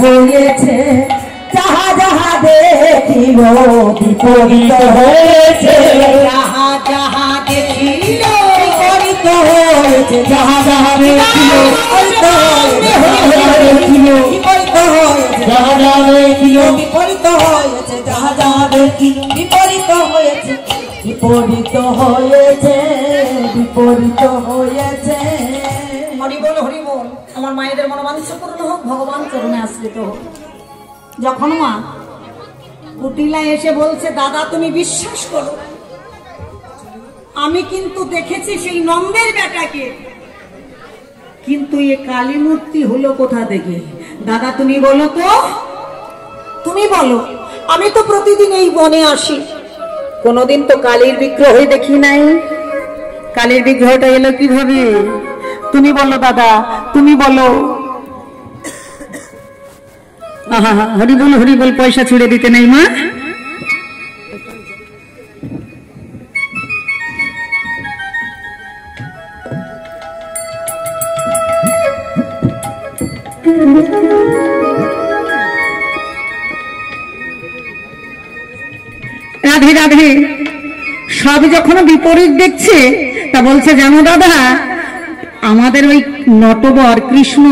হয়েছে, যাহা যাহা দেখিল বিপরীত হয়েছে, যাহা যাহা দেখিল বিপরীত হয়েছে, যাহা যাহা দেখিল বিপরীত হয়েছে, যাহা যাহা দেখিল বিপরীত হয়েছে, যাহা যাহা দেখিল বিপরীত হয়েছে, বিপরীত হয়েছে, বিপরীত হয়েছে। হরি বল হরি বল। আমার মায়েদের মনোবাঞ্ছা পূর্ণ হোক, ভগবান চরণে আশ্রিত হোক। যখন মা কুটিলা এসে বলছে, দাদা তুমি বিশ্বাস করো, আমি কিন্তু দেখেছি সেই নন্দের বেটাকে, কিন্তু এ কালী মূর্তি হলো কোথা থেকে? দাদা তুমি বলো তো, তুমি বলো। আমি তো প্রতিদিন এই বনে আসি, কোনদিন তো কালীর বিগ্রহ দেখি নাই। কালীর বিগ্রহটা এলো কিভাবে? তুমি বলো দাদা, তুমি বলো। হরি বল হরি বল। পয়সা ছুড়ে দিতে নেই মা। রাধে রাধে। সব যখন বিপরীত দেখছে তা বলছে, জানো দাদা, আমাদের ওই নটবর কৃষ্ণ